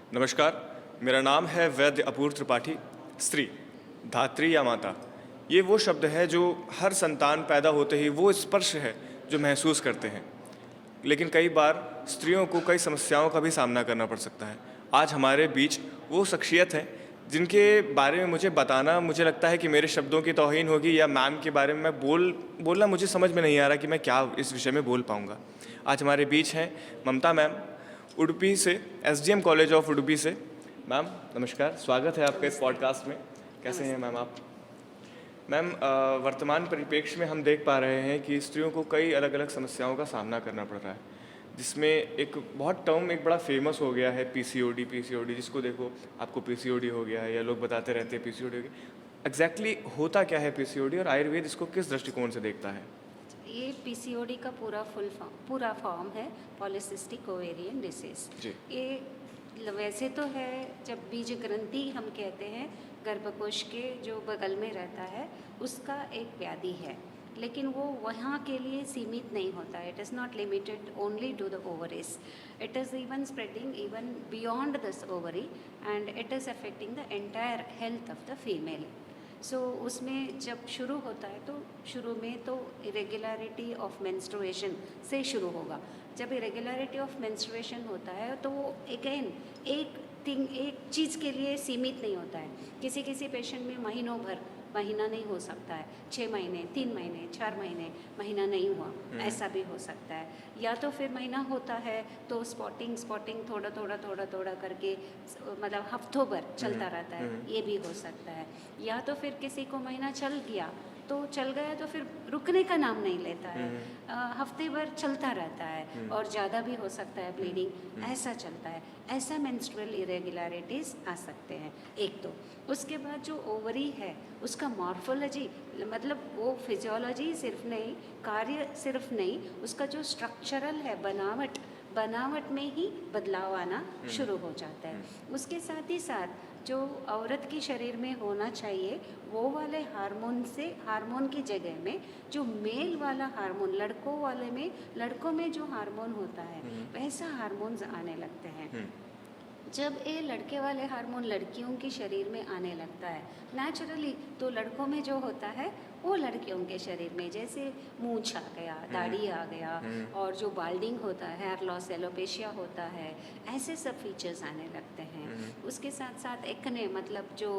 नमस्कार, मेरा नाम है वैद्य अपूर्व त्रिपाठी। स्त्री, धात्री या माता, ये वो शब्द है जो हर संतान पैदा होते ही वो स्पर्श है जो महसूस करते हैं। लेकिन कई बार स्त्रियों को कई समस्याओं का भी सामना करना पड़ सकता है। आज हमारे बीच वो शख्सियत है जिनके बारे में मुझे बताना, मुझे लगता है कि मेरे शब्दों की तौहीन होगी या मैम के बारे में मैं बोलना मुझे समझ में नहीं आ रहा कि मैं क्या इस विषय में बोल पाऊँगा। आज हमारे बीच हैं ममता मैम, उडुपी से, एसडीएम कॉलेज ऑफ उडुपी से। मैम नमस्कार, स्वागत है आपका इस पॉडकास्ट में। कैसे हैं मैम आप? मैम, वर्तमान परिप्रेक्ष्य में हम देख पा रहे हैं कि स्त्रियों को कई अलग अलग समस्याओं का सामना करना पड़ रहा है, जिसमें एक बहुत टर्म एक बड़ा फेमस हो गया है पीसीओडी, जिसको देखो आपको पीसीओडी हो गया है या लोग बताते रहते हैं पीसीओडी हो गया। एग्जैक्टली होता क्या है पीसीओडी और आयुर्वेद इसको किस दृष्टिकोण से देखता है? ये पीसीओडी का पूरा फॉर्म है पॉलीसिस्टिक ओवेरियन डिसीज। जी। ये वैसे तो है, जब बीज ग्रंथि हम कहते हैं, गर्भकोश के जो बगल में रहता है उसका एक व्याधि है, लेकिन वो वहाँ के लिए सीमित नहीं होता है। It is not limited only to the ovaries, it is even spreading even beyond this ovary and it is affecting the entire health of the female. So उसमें जब शुरू होता है तो शुरू में तो इरेगुलरिटी ऑफ मेंस्ट्रुएशन से शुरू होगा। जब इरेगुलरिटी ऑफ मेंस्ट्रुएशन होता है तो वो अगेन एक चीज़ के लिए सीमित नहीं होता है। किसी किसी पेशेंट में महीनों भर महीना नहीं हो सकता है, 6 महीने, 3 महीने, 4 महीने महीना नहीं हुआ, ऐसा भी हो सकता है। या तो फिर महीना होता है तो स्पॉटिंग थोड़ा करके मतलब हफ्तों भर चलता रहता है, ये भी हो सकता है। या तो फिर किसी को महीना चल गया तो फिर रुकने का नाम नहीं लेता है, हफ्ते भर चलता रहता है और ज़्यादा भी हो सकता है, ब्लीडिंग ऐसा चलता है। ऐसा मेंस्ट्रुअल इरेगुलरिटीज़ आ सकते हैं एक तो। उसके बाद जो ओवरी है उसका मॉर्फोलॉजी, मतलब वो फिजियोलॉजी सिर्फ नहीं, कार्य सिर्फ नहीं, उसका जो स्ट्रक्चरल है बनावट में ही बदलाव आना शुरू हो जाता है। उसके साथ ही साथ जो औरत के शरीर में होना चाहिए वो वाले हार्मोन की जगह में जो मेल वाला हार्मोन, लड़कों में जो हार्मोन होता है वैसा हार्मोन्स आने लगते हैं। जब ये लड़के वाले हार्मोन लड़कियों के शरीर में आने लगता है नेचुरली, तो लड़कों में जो होता है वो लड़कियों के शरीर में, जैसे मूंछ आ गया, दाढ़ी आ गया, और जो बाल्डिंग होता है, हेयर लॉस, एलोपेशिया होता है, ऐसे सब फीचर्स आने लगते हैं। उसके साथ साथ एक्ने, मतलब जो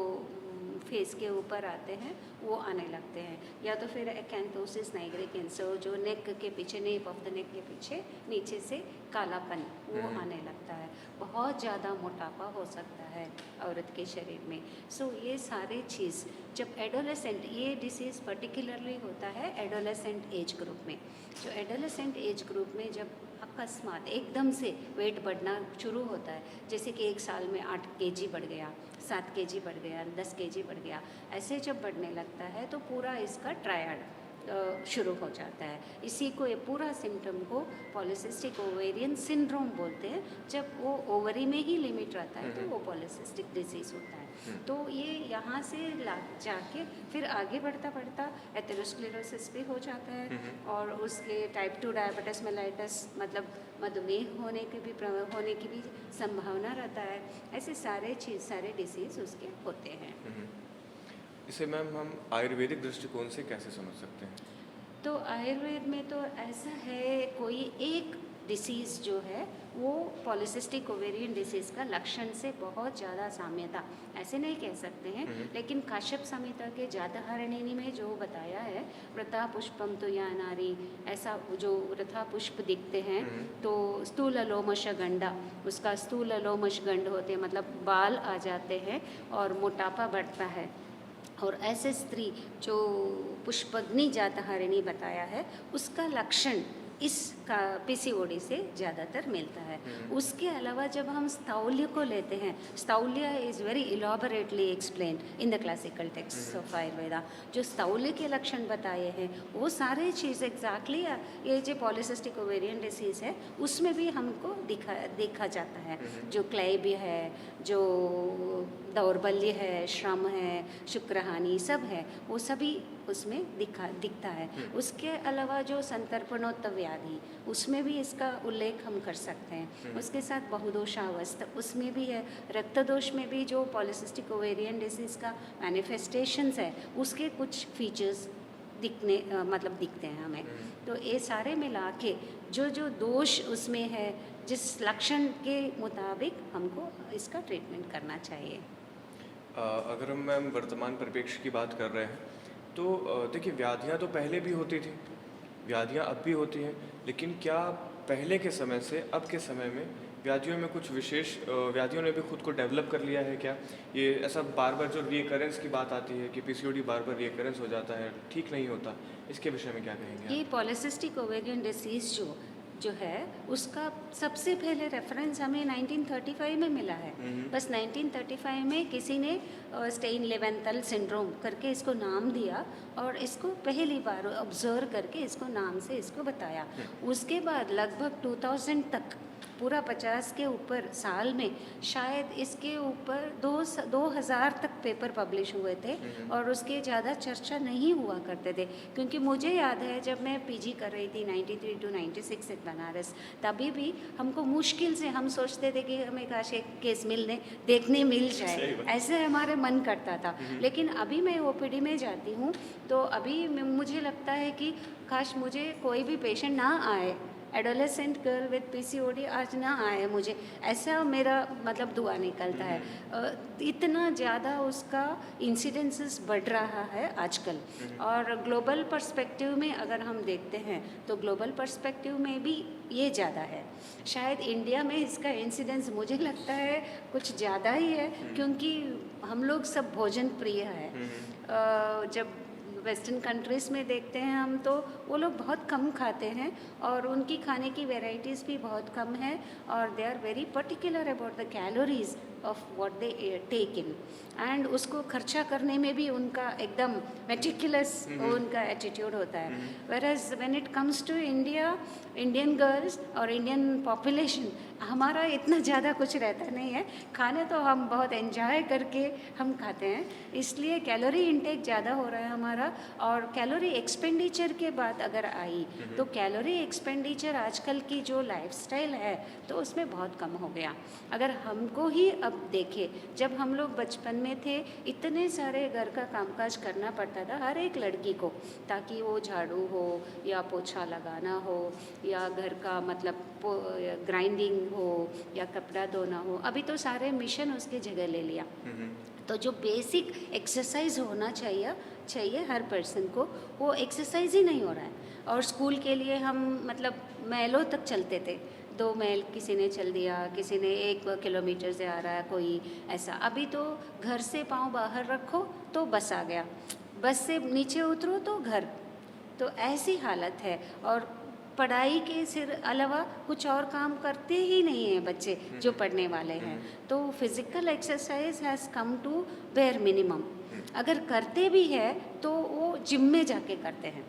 फेस के ऊपर आते हैं वो आने लगते हैं। या तो फिर एक्ैंथोसिस नाइग्रिकेंसर, जो नेक के पीछे, नेप ऑफ द नेक के पीछे नीचे से कालापन वो आने लगता है। बहुत ज़्यादा मोटापा हो सकता है औरत के शरीर में। सो ये सारे चीज़ जब एडोलेसेंट, ये डिसीज़ पर्टिकुलरली होता है एडोलेसेंट एज ग्रुप में। जो एडोलेसेंट एज ग्रुप में जब अकस्मात एकदम से वेट बढ़ना शुरू होता है, जैसे कि एक साल में 8 केजी बढ़ गया, 7 केजी बढ़ गया, 10 केजी बढ़ गया, ऐसे जब बढ़ने लगता है तो पूरा इसका ट्रायड शुरू हो जाता है। इसी को, ये पूरा सिम्टम को पॉलीसिस्टिक ओवेरियन सिंड्रोम बोलते हैं। जब वो ओवरी में ही लिमिट रहता है तो वो पॉलीसिस्टिक डिजीज़ होता है। तो ये यहाँ से जाके फिर आगे बढ़ता एथेरोस्क्लेरोसिस भी हो जाता है, और उसके टाइप 2 डायबिटीज मेलाइटस, मतलब मधुमेह होने की भी संभावना रहता है। ऐसे सारे डिसीज़ उसके होते हैं। इसे मैम हम आयुर्वेदिक दृष्टिकोण से कैसे समझ सकते हैं? तो आयुर्वेद में तो ऐसा है, कोई एक डिसीज़ जो है वो पॉलीसिस्टिक ओवेरियन डिसीज़ का लक्षण से बहुत ज़्यादा साम्यता ऐसे नहीं कह सकते हैं, लेकिन काश्यप संहिता के जातहरणिनी में जो बताया है, वृथा पुष्पम तो या नारी, ऐसा जो वृथा पुष्प दिखते हैं तो स्थूल लोमश गंडा, उसका स्थूल लोमश गंड होते हैं, मतलब बाल आ जाते हैं और मोटापा बढ़ता है। और ऐसे स्त्री जो पुष्पग्नि जातहरिणी बताया है उसका लक्षण इसका पीसीओडी से ज़्यादातर मिलता है। उसके अलावा जब हम स्थौल्य को लेते हैं, स्थौल्य is very elaborately explained in the classical text of Ayurveda. जो स्थौल्य के लक्षण बताए हैं वो सारे चीज़ एग्जैक्टली ये जो पॉलीसिस्टिक ओवेरियन डिसीज़ है उसमें भी हमको देखा जाता है। जो क्लैब्य है, जो दौर्बल्य है, श्रम है, शुक्रहानि सब है, वो सभी उसमें दिखता है। उसके अलावा जो संतर्पणोत्तर व्याधि, उसमें भी इसका उल्लेख हम कर सकते हैं। उसके साथ बहुदोषावस्था, उसमें भी है। रक्तदोष में भी जो पॉलीसिस्टिक ओवेरियन डिसीज़ का मैनिफेस्टेशंस है, उसके कुछ फीचर्स मतलब दिखते हैं हमें। तो ये सारे मिला के जो जो दोष उसमें है, जिस लक्षण के मुताबिक हमको इसका ट्रीटमेंट करना चाहिए। अगर हम मैम वर्तमान परिप्रेक्ष्य की बात कर रहे हैं तो देखिए व्याधियाँ तो पहले भी होती थी, व्याधियाँ अब भी होती हैं, लेकिन क्या पहले के समय से अब के समय में व्याधियों में कुछ विशेष व्याधियों ने भी खुद को डेवलप कर लिया है क्या? ये ऐसा बार बार जो रीकरेंस की बात आती है कि पीसीओडी बार बार रीकरेंस हो जाता है, ठीक नहीं होता, इसके विषय में क्या कहेंगे ये आप? पॉलीसिस्टिक ओवेरियन डिसीज़ जो है उसका सबसे पहले रेफरेंस हमें 1935 में मिला है। बस 1935 में किसी ने स्टेइन लेवेंथल सिंड्रोम करके इसको नाम दिया और इसको पहली बार ऑब्जर्व करके इसको नाम से इसको बताया। उसके बाद लगभग 2000 तक पूरा 50 के ऊपर साल में शायद इसके ऊपर 2000 तक पेपर पब्लिश हुए थे और उसके ज़्यादा चर्चा नहीं हुआ करते थे। क्योंकि मुझे याद है जब मैं पीजी कर रही थी 93 to 96 इन बनारस, तभी भी हमको मुश्किल से हम सोचते थे कि हमें काश एक केस देखने मिल जाए, ऐसे हमारे मन करता था। लेकिन अभी मैं ओपीडी में जाती हूँ तो अभी मुझे लगता है कि काश मुझे कोई भी पेशेंट ना आए, एडोलेसेंट गर्ल विद पीसीओडी आज ना आए मुझे, ऐसा मेरा मतलब दुआ निकलता है। इतना ज़्यादा उसका इंसिडेंसेस बढ़ रहा है आजकल। और ग्लोबल पर्सपेक्टिव में अगर हम देखते हैं तो ग्लोबल पर्सपेक्टिव में भी ये ज़्यादा है। शायद इंडिया में इसका इंसिडेंस मुझे लगता है कुछ ज़्यादा ही है, क्योंकि हम लोग सब भोजन प्रिय है। जब वेस्टर्न कंट्रीज़ में देखते हैं हम तो वो लोग बहुत कम खाते हैं और उनकी खाने की वैरायटीज़ भी बहुत कम है और they are very particular about the calories of what they take in, and उसको खर्चा करने में भी उनका एकदम मेटिकुलस उनका एटीट्यूड होता है। Whereas when it comes to India, Indian girls और इंडियन पॉपुलेशन, हमारा इतना ज़्यादा कुछ रहता नहीं है। खाने तो हम बहुत एंजॉय करके हम खाते हैं, इसलिए कैलोरी इंटेक ज़्यादा हो रहा है हमारा। और कैलोरी एक्सपेंडिचर के बाद अगर आई तो कैलोरी एक्सपेंडिचर आजकल की जो लाइफस्टाइल है तो उसमें बहुत कम हो गया। अगर हमको ही अब देखें, जब हम लोग बचपन में थे इतने सारे घर का कामकाज करना पड़ता था हर एक लड़की को, ताकि वो झाड़ू हो या पोछा लगाना हो या घर का मतलब ग्राइंडिंग हो या कपड़ा धोना हो। अभी तो सारे मिशन उसकी जगह ले लिया। तो जो बेसिक एक्सरसाइज होना चाहिए हर पर्सन को, वो एक्सरसाइज ही नहीं हो रहा है। और स्कूल के लिए हम मतलब मैलों तक चलते थे, 2 मील किसी ने चल दिया, किसी ने 1 किलोमीटर से आ रहा है कोई ऐसा। अभी तो घर से पाँव बाहर रखो तो बस आ गया, बस से नीचे उतरो तो घर, तो ऐसी हालत है। और पढ़ाई के सिर अलावा कुछ और काम करते ही नहीं हैं बच्चे जो पढ़ने वाले हैं। तो physical exercise has come to bare minimum. अगर करते भी है तो वो जिम में जाके करते हैं।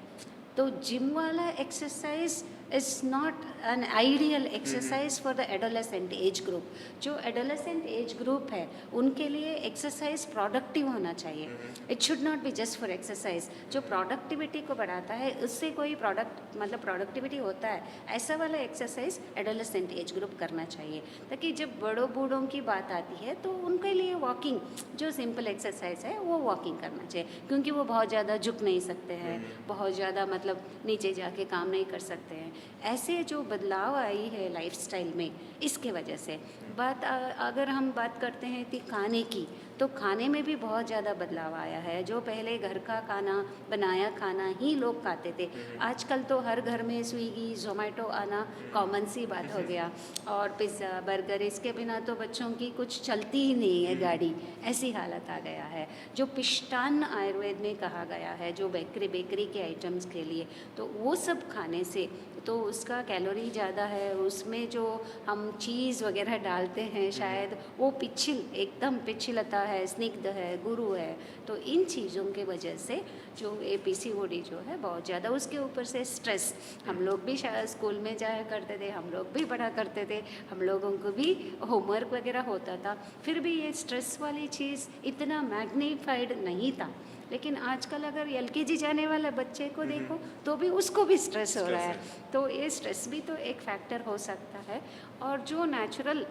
तो जिम वाला exercise is not an ideal exercise for the adolescent age group. जो एडोलेसेंट एज ग्रुप है उनके लिए एक्सरसाइज प्रोडक्टिव होना चाहिए। It should not be just for exercise. जो प्रोडक्टिविटी को बढ़ाता है, उससे कोई प्रोडक्टिविटी होता है, ऐसा वाला एक्सरसाइज एडोलेसेंट एज ग्रुप करना चाहिए, ताकि जब बड़ों बूढ़ों की बात आती है तो उनके लिए वॉकिंग जो सिंपल एक्सरसाइज है वो वॉकिंग करना चाहिए। क्योंकि वो बहुत ज़्यादा झुक नहीं सकते हैं, बहुत ज़्यादा मतलब नीचे जाके काम नहीं कर सकते हैं। ऐसे जो बदलाव आई है लाइफस्टाइल में, इसके वजह से अगर हम बात करते हैं कि खाने की, तो खाने में भी बहुत ज़्यादा बदलाव आया है। जो पहले घर का खाना, बनाया खाना ही लोग खाते थे, आजकल तो हर घर में स्विगी जोमेटो आना कॉमन सी बात हो गया। और पिज़्ज़ा बर्गर, इसके बिना तो बच्चों की कुछ चलती ही नहीं है गाड़ी, ऐसी हालत आ गया है। जो पिष्टान्न आयुर्वेद में कहा गया है, जो बेकरी के आइटम्स के लिए, तो वो सब खाने से तो उसका कैलोरी ज़्यादा है। उसमें जो हम चीज़ वगैरह डालते हैं शायद वो एकदम पिछलता है, स्निग्ध है, गुरु है। तो इन चीज़ों के वजह से जो ये पीसीओडी जो है बहुत ज़्यादा, उसके ऊपर से स्ट्रेस, हम लोग भी शायद स्कूल में जाया करते थे, हम लोग भी पढ़ा करते थे, हम लोगों को भी होमवर्क वगैरह होता था, फिर भी ये स्ट्रेस वाली चीज़ इतना मैग्नीफाइड नहीं था। लेकिन आजकल अगर एलकेजी जाने वाले बच्चे को देखो तो भी उसको भी स्ट्रेस हो रहा है। तो ये स्ट्रेस भी तो एक फैक्टर हो सकता है। और जो नेचुरल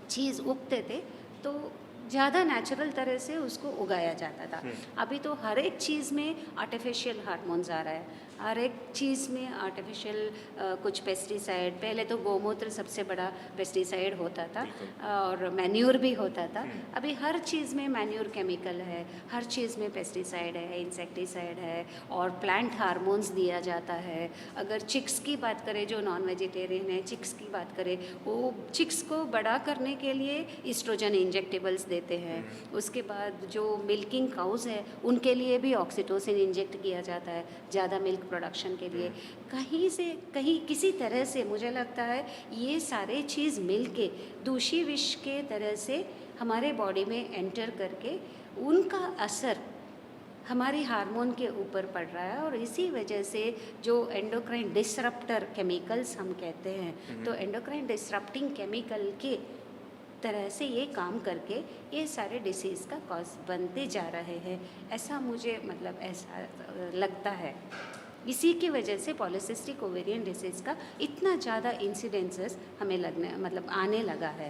चीज़ उगते थे तो ज़्यादा नेचुरल तरह से उसको उगाया जाता था। अभी तो हर एक चीज़ में आर्टिफिशियल हार्मोन्स आ रहा है, हर एक चीज़ में आर्टिफिशियल कुछ पेस्टिसाइड। पहले तो गौमूत्र सबसे बड़ा पेस्टिसाइड होता था और मैन्योर भी होता था। अभी हर चीज़ में मैन्योर केमिकल है, हर चीज़ में पेस्टिसाइड है, इंसेक्टिसाइड है और प्लांट हार्मोन्स दिया जाता है। अगर चिक्स की बात करें, जो नॉन वेजिटेरियन है, चिक्स की बात करें, वो चिक्स को बड़ा करने के लिए ईस्ट्रोजन इंजेक्टेबल्स देते हैं। उसके बाद जो मिल्किंग काउज है उनके लिए भी ऑक्सीटोसिन इंजेक्ट किया जाता है ज़्यादा मिल्क प्रोडक्शन के लिए। कहीं से कहीं किसी तरह से मुझे लगता है ये सारे चीज़ मिलके दूषी विष के तरह से हमारे बॉडी में एंटर करके उनका असर हमारी हार्मोन के ऊपर पड़ रहा है। और इसी वजह से जो एंडोक्राइन डिसरप्टर केमिकल्स हम कहते हैं, तो एंडोक्राइन डिसरप्टिंग केमिकल के तरह से ये काम करके ये सारे डिसीज़ का कॉज बनते जा रहे हैं, ऐसा मुझे मतलब ऐसा लगता है। इसी की वजह से पॉलीसिस्टिक ओवेरियन डिसीज़ का इतना ज़्यादा इंसिडेंसेस हमें लगने मतलब आने लगा है।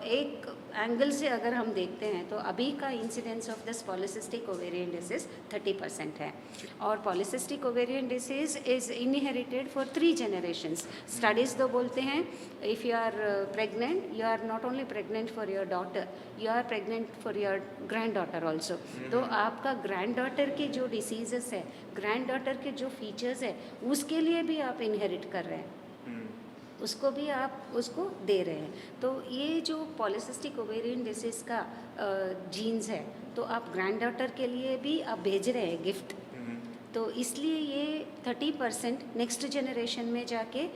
एक एंगल से अगर हम देखते हैं तो अभी का incidence of this polycystic ovarian disease 30% है। और polycystic ovarian disease is inherited for 3 generations. Studies तो बोलते हैं if you are pregnant, you are not only pregnant for your daughter, you are pregnant for your granddaughter also. तो आपका grand daughter के जो diseases है, grand daughter के जो फीचर्स है, उसके लिए भी आप इनहेरिट कर रहे हैं, उसको भी आप उसको दे रहे हैं। तो ये जो पॉलीसिस्टिक ओवेरियन डिसीज़ का जीन्स है, तो आप ग्रैंड डॉटर के लिए भी आप भेज रहे हैं गिफ्ट। तो इसलिए ये 30% नेक्स्ट जनरेशन में जाके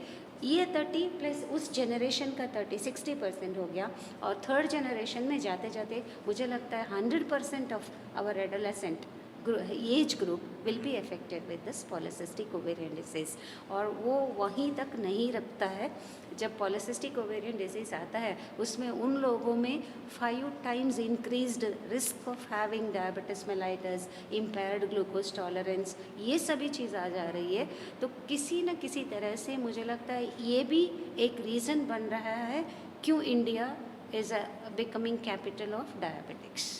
ये 30 प्लस उस जनरेशन का 60% हो गया। और थर्ड जनरेशन में जाते जाते मुझे लगता है 100% of our adolescent age group will be affected with this polycystic ovarian disease. और वो वहीं तक नहीं रखता है। जब पॉलीसिस्टिक ओवेरियन डिसीज़ आता है उसमें उन लोगों में 5 times increased risk of having diabetes mellitus, impaired glucose tolerance, ये सभी चीज़ आ जा रही है। तो किसी न किसी तरह से मुझे लगता है ये भी एक रीज़न बन रहा है क्यों India is becoming capital of diabetics.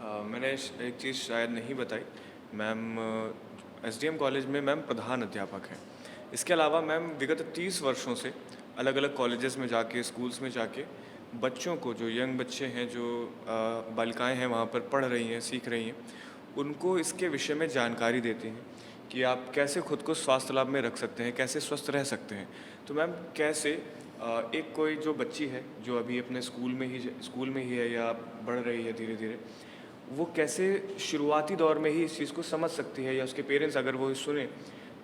मैंने एक चीज़ शायद नहीं बताई, मैम एसडीएम कॉलेज में मैम प्रधान अध्यापक हैं। इसके अलावा मैम विगत 30 वर्षों से अलग अलग कॉलेजेस में जाके, स्कूल्स में जाके बच्चों को, जो यंग बच्चे हैं, जो बालिकाएं हैं वहाँ पर पढ़ रही हैं, सीख रही हैं, उनको इसके विषय में जानकारी देते हैं कि आप कैसे खुद को स्वास्थ्य लाभ में रख सकते हैं, कैसे स्वस्थ रह सकते हैं। तो मैम कैसे एक कोई जो बच्ची है जो अभी अपने स्कूल में ही है या बढ़ रही है धीरे धीरे, वो कैसे शुरुआती दौर में ही इस चीज़ को समझ सकती है, या उसके पेरेंट्स अगर वो सुने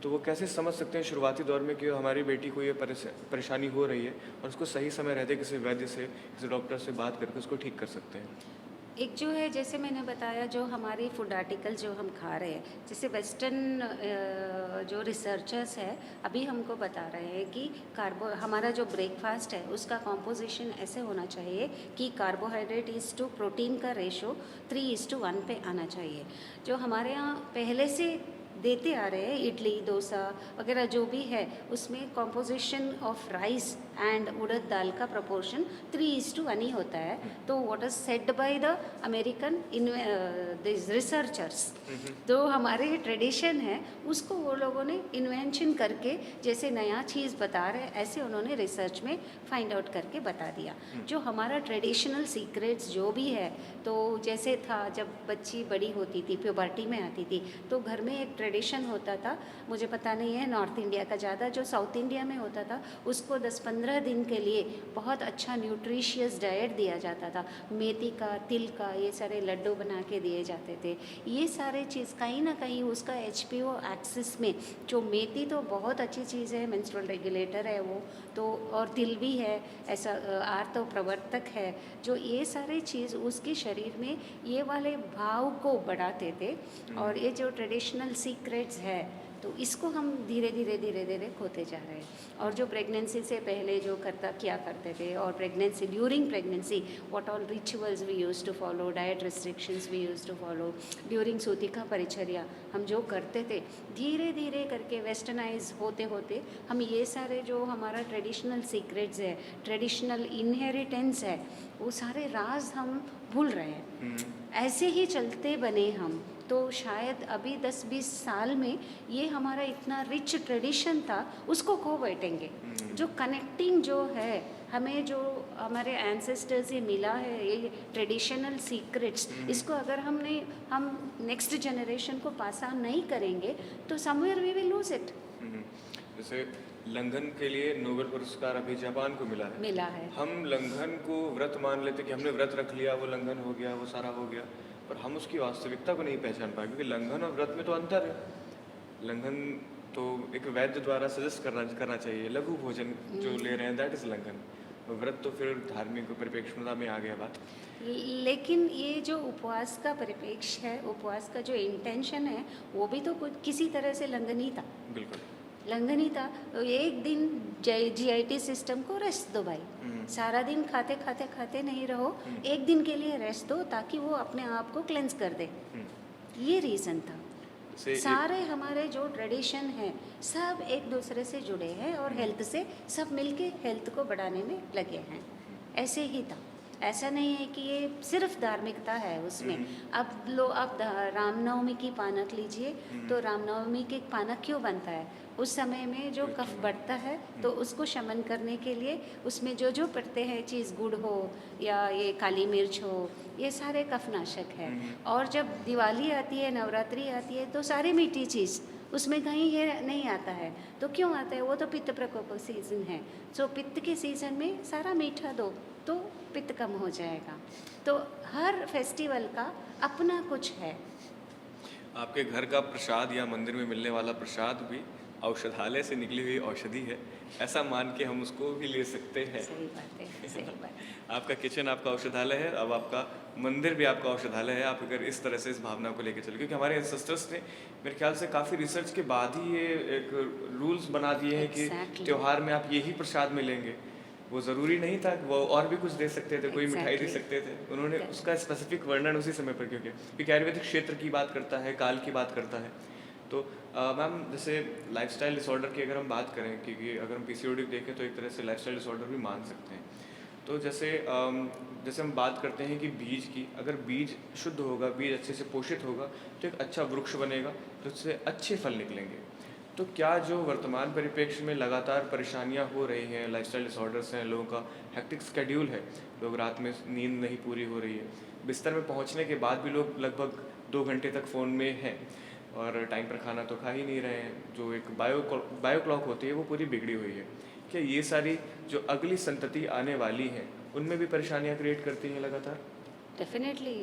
तो वो कैसे समझ सकते हैं शुरुआती दौर में कि हमारी बेटी को ये परेशानी हो रही है और उसको सही समय रहते किसी वैद्य से, किसी डॉक्टर से बात करके उसको ठीक कर सकते हैं। एक जो है, जैसे मैंने बताया, जो हमारी फूड आर्टिकल जो हम खा रहे हैं, जैसे वेस्टर्न जो रिसर्चर्स है अभी हमको बता रहे हैं कि हमारा जो ब्रेकफास्ट है उसका कॉम्पोजिशन ऐसे होना चाहिए कि कार्बोहाइड्रेट इज़ टू प्रोटीन का रेशो 3:1 पे आना चाहिए। जो हमारे यहाँ पहले से देते आ रहे हैं, इडली, डोसा वगैरह जो भी है, उसमें कॉम्पोजिशन ऑफ राइस एंड उड़द दाल का प्रोपोर्शन 3:1 ही होता है। तो what is said by the American researchers, तो हमारे ट्रेडिशन है उसको वो लोगों ने इन्वेंशन करके जैसे नया चीज़ बता रहे हैं ऐसे उन्होंने रिसर्च में फाइंड आउट करके बता दिया। जो हमारा ट्रेडिशनल सीक्रेट्स जो भी है, तो जैसे था जब बच्ची बड़ी होती थी, प्यूबर्टी में आती थी, तो घर में एक ट्रेडिशन होता था, मुझे पता नहीं है नॉर्थ इंडिया का ज़्यादा, जो साउथ इंडिया में होता था उसको 10-15 दिन के लिए बहुत अच्छा न्यूट्रिशियस डाइट दिया जाता था। मेथी का, तिल का, ये सारे लड्डू बना के दिए जाते थे। ये सारे चीज़ कहीं ना कहीं उसका HPO एक्सिस में, जो मेथी तो बहुत अच्छी चीज़ है, मेंस्ट्रुअल रेगुलेटर है वो तो, और तिल भी है ऐसा आर्त प्रवर्तक है, जो ये सारे चीज़ उसके शरीर में ये वाले भाव को बढ़ाते थे। और ये जो ट्रेडिशनल सीक्रेट्स है तो इसको हम धीरे धीरे खोते जा रहे हैं। और जो प्रेगनेंसी से पहले जो किया करते थे, और pregnancy, during pregnancy what all rituals we use to follow, diet restrictions we use to follow, during सूतिका परिचर्या हम जो करते थे, धीरे धीरे करके वेस्टर्नाइज होते होते हम ये सारे जो हमारा ट्रेडिशनल सीक्रेट्स है, ट्रेडिशनल इनहेरिटेंस है, वो सारे राज हम भूल रहे हैं। ऐसे ही चलते बने हम, तो शायद अभी 10-20 साल में ये हमारा इतना रिच ट्रेडिशन था उसको खो बैठेंगे। जो कनेक्टिंग जो है हमें, जो हमारे एंसेस्टर से मिला है, ये ट्रेडिशनल सीक्रेट्स, इसको अगर हम नेक्स्ट जनरेशन को पास ऑन नहीं करेंगे तो somewhere we will lose it. जैसे लंघन के लिए नोबेल पुरस्कार अभी जापान को मिला है। हम लंघन को व्रत मान लेते कि हमने व्रत रख लिया, वो लंघन हो गया, वो सारा हो गया, पर हम उसकी वास्तविकता को नहीं पहचान पाए, क्योंकि लंघन और व्रत में तो अंतर है। लंघन तो एक वैद्य द्वारा सजेस्ट करना चाहिए, लघु भोजन जो ले रहे हैं दैट इज लंघन। व्रत तो फिर धार्मिक परिप्रेक्ष्यता में आ गया बात। लेकिन ये जो उपवास का परिप्रेक्ष्य है, उपवास का जो इंटेंशन है, वो भी तो किसी तरह से लंघनी था। बिल्कुल लंघनी था। एक दिन GIT सिस्टम को रेस्ट दो भाई, सारा दिन खाते नहीं रहो, एक दिन के लिए रेस्ट दो ताकि वो अपने आप को क्लेंस कर दे। ये रीज़न था। सारे हमारे जो ट्रेडिशन है सब एक दूसरे से जुड़े हैं और हेल्थ से सब मिलके हेल्थ को बढ़ाने में लगे हैं। ऐसे ही था, ऐसा नहीं है कि ये सिर्फ धार्मिकता है उसमें। अब रामनवमी की पानक लीजिए, तो रामनवमी के पानक क्यों बनता है? उस समय में जो कफ बढ़ता है तो उसको शमन करने के लिए उसमें जो पड़ते हैं चीज़, गुड़ हो या ये काली मिर्च हो, ये सारे कफनाशक है। और जब दिवाली आती है, नवरात्रि आती है, तो सारी मीठी चीज़, उसमें कहीं ये नहीं आता है। तो क्यों आता है? वो तो पित्त प्रकोप सीज़न है। सो पित्त के सीज़न में सारा मीठा दो तो पित्त कम हो जाएगा। तो हर फेस्टिवल का अपना कुछ है। आपके घर का प्रसाद या मंदिर में मिलने वाला प्रसाद भी औषधालय से निकली हुई औषधि है, ऐसा मान के हम उसको भी ले सकते हैं। सही बात है, सही बात है। आपका किचन आपका औषधालय है, अब आपका मंदिर भी आपका औषधालय है। आप अगर इस तरह से इस भावना को लेकर चले, क्योंकि हमारे एंसेस्टर्स ने मेरे ख्याल से काफ़ी रिसर्च के बाद ही ये एक रूल्स बना दिए हैं कि त्यौहार में आप यही प्रसाद मिलेंगे। वो ज़रूरी नहीं था, वो और भी कुछ दे सकते थे, कोई मिठाई दे सकते थे। उन्होंने उसका स्पेसिफिक वर्णन उसी समय पर क्योंकि आयुर्वेदिक क्षेत्र की बात करता है, काल की बात करता है। तो मैम, जैसे लाइफस्टाइल डिसऑर्डर की अगर हम बात करें, क्योंकि अगर हम PCOD देखें तो एक तरह से लाइफस्टाइल डिसऑर्डर भी मान सकते हैं। तो जैसे हम बात करते हैं कि बीज की, अगर बीज शुद्ध होगा, बीज अच्छे से पोषित होगा, तो एक अच्छा वृक्ष बनेगा, तो उससे अच्छे फल निकलेंगे। तो क्या जो वर्तमान परिप्रेक्ष्य में लगातार परेशानियां हो रही हैं, लाइफस्टाइल डिसऑर्डर्स हैं, लोगों का हेक्टिक स्केड्यूल है, लोग रात में नींद नहीं पूरी हो रही है, बिस्तर में पहुंचने के बाद भी लोग लगभग 2 घंटे तक फ़ोन में हैं और टाइम पर खाना तो खा ही नहीं रहे हैं, जो एक बायो क्लॉक होती है वो पूरी बिगड़ी हुई है। क्या ये सारी जो अगली संतति आने वाली हैं उनमें भी परेशानियां क्रिएट करती हैं लगातार? डेफिनेटली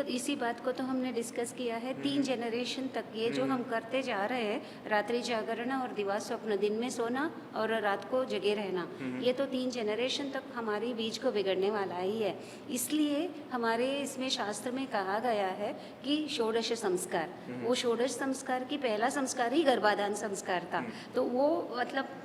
इसी बात को तो हमने डिस्कस किया है। 3 जनरेशन तक ये जो हम करते जा रहे हैं, रात्रि जागरण और दिवा स्वप्न, दिन में सोना और रात को जगे रहना, ये तो 3 जनरेशन तक हमारी बीज को बिगड़ने वाला ही है। इसलिए हमारे इसमें शास्त्र में कहा गया है कि षोडश संस्कार, वो षोडश संस्कार की पहला संस्कार ही गर्भाधान संस्कार था। तो वो मतलब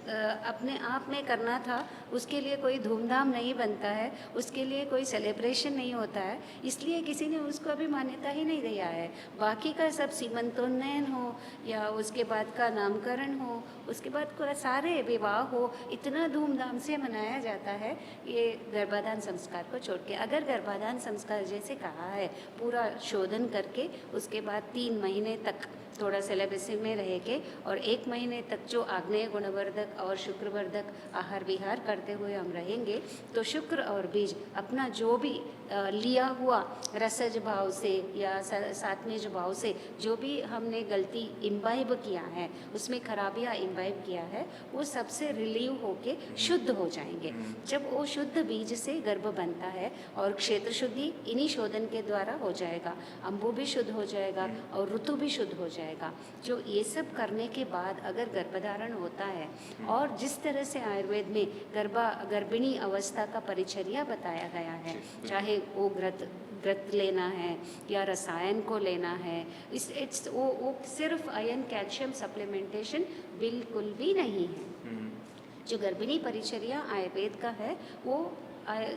अपने आप में करना था, उसके लिए कोई धूमधाम नहीं बनता है, उसके लिए कोई सेलिब्रेशन नहीं होता है, इसलिए किसी ने उसको अभी मान्यता ही नहीं दिया है। बाकी का सब सीमंतोन्नयन हो या उसके बाद का नामकरण हो, उसके बाद को सारे विवाह हो, इतना धूमधाम से मनाया जाता है ये गर्भाधान संस्कार को छोड़ के। अगर गर्भाधान संस्कार जैसे कहा है पूरा शोधन करके उसके बाद 3 महीने तक थोड़ा सिलेबस में रह के और 1 महीने तक जो आग्नेय गुणवर्धक और शुक्रवर्धक आहार विहार करते हुए हम रहेंगे, तो शुक्र और बीज अपना जो भी लिया हुआ रसज भाव से या सात्विज भाव से जो भी हमने गलती इम्बाइब किया है, उसमें खराबियाँ इम्बाइब किया है, वो सबसे रिलीव होके शुद्ध हो जाएंगे। जब वो शुद्ध बीज से गर्भ बनता है और क्षेत्र शुद्धि इन्हीं शोधन के द्वारा हो जाएगा, अंबु भी शुद्ध हो जाएगा और ऋतु भी शुद्ध हो जाएगा। जो ये सब करने के बाद अगर गर्भधारण होता है और जिस तरह से आयुर्वेद में गर्भिणी अवस्था का परिचर्या बताया गया है, चाहे वो व्रत लेना है या रसायन को लेना है, वो सिर्फ आयरन कैल्शियम सप्लीमेंटेशन बिल्कुल भी नहीं है। जो गर्भिणी परिचर्या आयुर्वेद का है वो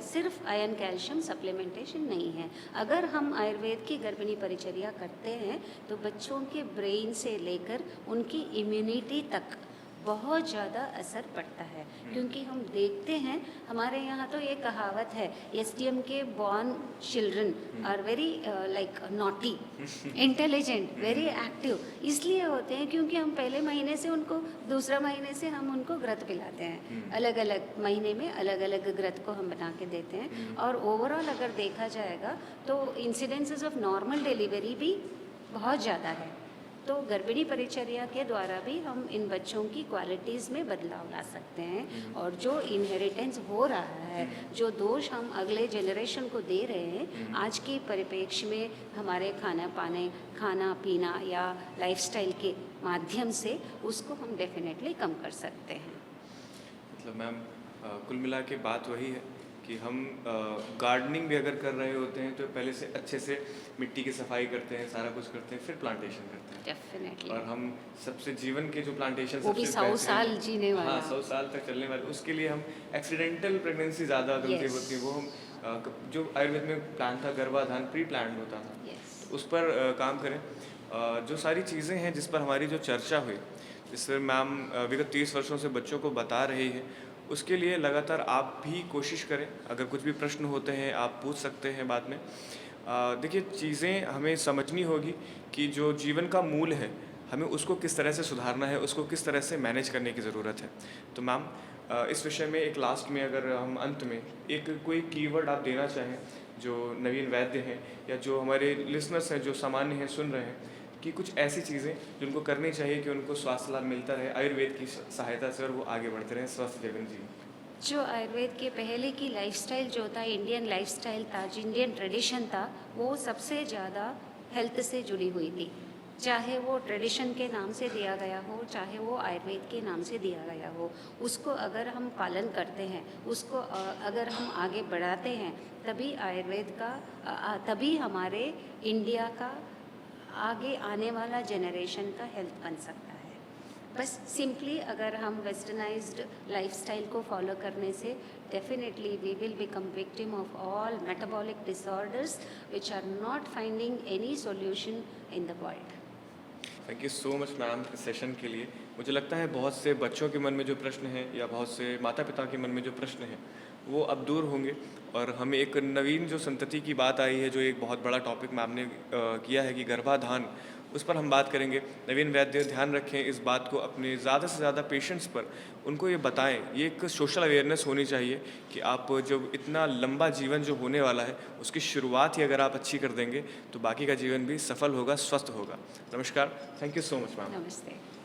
सिर्फ आयरन कैल्शियम सप्लीमेंटेशन नहीं है। अगर हम आयुर्वेद की गर्भिणी परिचर्या करते हैं तो बच्चों के ब्रेन से लेकर उनकी इम्यूनिटी तक बहुत ज़्यादा असर पड़ता है, क्योंकि हम देखते हैं हमारे यहाँ तो ये कहावत है, एसटीएम के born children are very like naughty, intelligent, very active इसलिए होते हैं क्योंकि हम पहले महीने से उनको, दूसरा महीने से हम उनको घृत पिलाते हैं, अलग अलग महीने में अलग अलग घृत को हम बना के देते हैं। और ओवरऑल अगर देखा जाएगा तो इंसिडेंसेस ऑफ नॉर्मल डिलीवरी भी बहुत ज़्यादा है। तो गर्भिणी परिचर्या के द्वारा भी हम इन बच्चों की क्वालिटीज़ में बदलाव ला सकते हैं, और जो इनहेरिटेंस हो रहा है, जो दोष हम अगले जनरेशन को दे रहे हैं आज के परिप्रेक्ष्य में हमारे खाना पीना या लाइफस्टाइल के माध्यम से, उसको हम डेफिनेटली कम कर सकते हैं। मतलब मैम कुल मिला के बात वही है कि हम गार्डनिंग भी अगर कर रहे होते हैं तो पहले से अच्छे से मिट्टी की सफाई करते हैं, सारा कुछ करते हैं, फिर प्लांटेशन करते हैं डेफिनेटली। और हम सबसे जीवन के जो प्लांटेशन वो भी 100 साल जीने वाला, हाँ 100 साल तक चलने वाले, उसके लिए हम एक्सीडेंटल प्रेगनेंसी ज़्यादा गलती होती है, वो हम जो आयुर्वेद में प्लान था गर्भाधान प्री प्लान होता था, उस पर काम करें। जो सारी चीज़ें हैं जिस पर हमारी जो चर्चा हुई, जिस पर मैम विगत 30 वर्षों से बच्चों को बता रही है, उसके लिए लगातार आप भी कोशिश करें। अगर कुछ भी प्रश्न होते हैं आप पूछ सकते हैं बाद में। देखिए चीज़ें हमें समझनी होगी कि जो जीवन का मूल है हमें उसको किस तरह से सुधारना है, उसको किस तरह से मैनेज करने की ज़रूरत है। तो मैम इस विषय में एक लास्ट में अगर हम अंत में एक कोई कीवर्ड आप देना चाहें जो नवीन वैद्य हैं या जो हमारे लिसनर्स हैं जो सामान्य हैं सुन रहे हैं, कि कुछ ऐसी चीज़ें जिनको करनी चाहिए कि उनको स्वास्थ्य लाभ मिलता रहे आयुर्वेद की सहायता से और वो आगे बढ़ते रहें स्वस्थ जीवन जी। जो आयुर्वेद के पहले की लाइफस्टाइल जो था, इंडियन लाइफस्टाइल था, जो इंडियन ट्रेडिशन था, वो सबसे ज़्यादा हेल्थ से जुड़ी हुई थी। चाहे वो ट्रेडिशन के नाम से दिया गया हो, चाहे वो आयुर्वेद के नाम से दिया गया हो, उसको अगर हम पालन करते हैं, उसको अगर हम आगे बढ़ाते हैं, तभी आयुर्वेद का तभी हमारे इंडिया का आगे आने वाला जनरेशन का हेल्थ बन सकता है। बस सिंपली अगर हम वेस्टर्नाइज्ड लाइफस्टाइल को फॉलो करने से definitely we will become victim of all metabolic disorders which are not finding any solution in the world. Thank you so much ma'am इस सेशन के लिए। मुझे लगता है बहुत से बच्चों के मन में जो प्रश्न हैं या बहुत से माता पिता के मन में जो प्रश्न हैं वो अब दूर होंगे, और हमें एक नवीन जो संतति की बात आई है, जो एक बहुत बड़ा टॉपिक मैम ने किया है कि गर्भाधान, उस पर हम बात करेंगे। नवीन वैद्य ध्यान रखें इस बात को, अपने ज़्यादा से ज़्यादा पेशेंट्स पर उनको ये बताएं। ये एक सोशल अवेयरनेस होनी चाहिए कि आप जब इतना लंबा जीवन जो होने वाला है उसकी शुरुआत ही अगर आप अच्छी कर देंगे तो बाकी का जीवन भी सफल होगा, स्वस्थ होगा। नमस्कार, thank you so much ma'am. नमस्ते।